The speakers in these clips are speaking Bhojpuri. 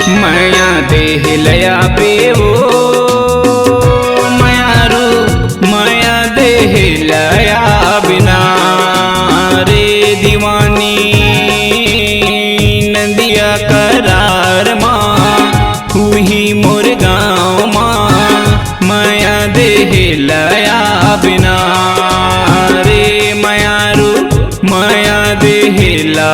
माया देहलया बेवो मायारू माया देहलया बिना रे दीवानी नदिया करार माँ हुई मोर गाँव माँ माया देहलया बिना रे मायारू माया देहला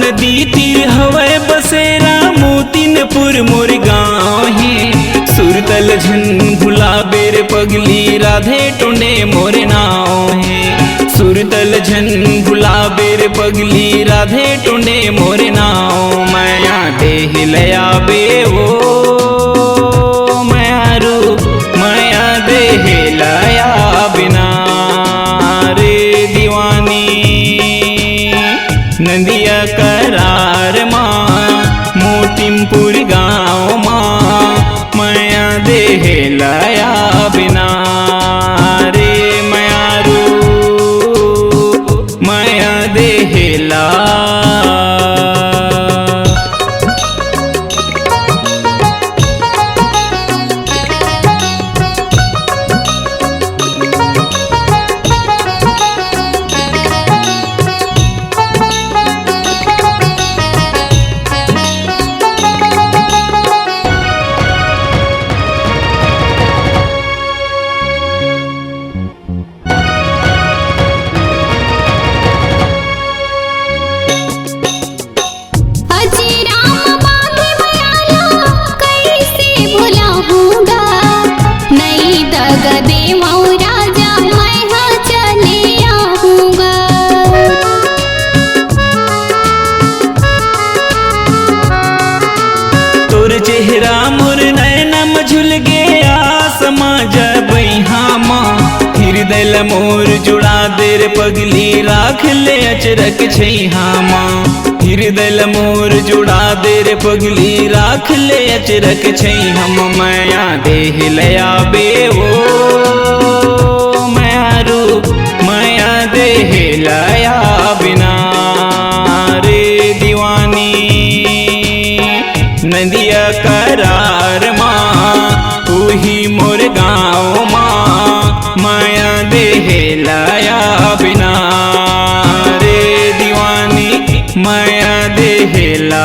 नदी तीर हवै बसेरा मोतीनपुर मोर गाँव है सुरतल झन भुला बेर पगली राधे टोंडे मोर नाव है सुरतल झन भुला बेर पगली राधे टोंडे मोर नाव माया देहलया बेवो मायारू माया देहलया बिना रे दीवानी नदिया करार माँ मोतीमपुर गाँव माँ माया देहलया बिना रे मायारू माया देहला चेहरा मोर नैना में झुल गया समाज बहा हृदय मोर जुड़ा देर पगली राख ले अचरक छैहा माँ हृदय मोर जुड़ा देर पगली राख ले अचरक छैहम माया देहलया बेवो मायारू माया देहलया बिना रे दीवानी नदिया करार माँ हुई मोर गाँव माँ माया देहलया बिना रे दीवानी माया देहला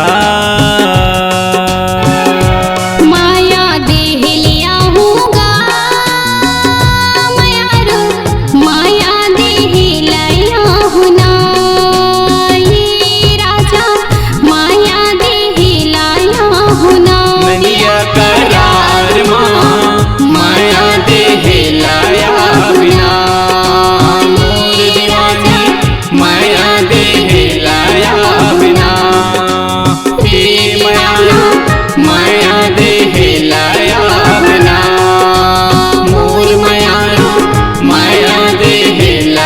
माया देहला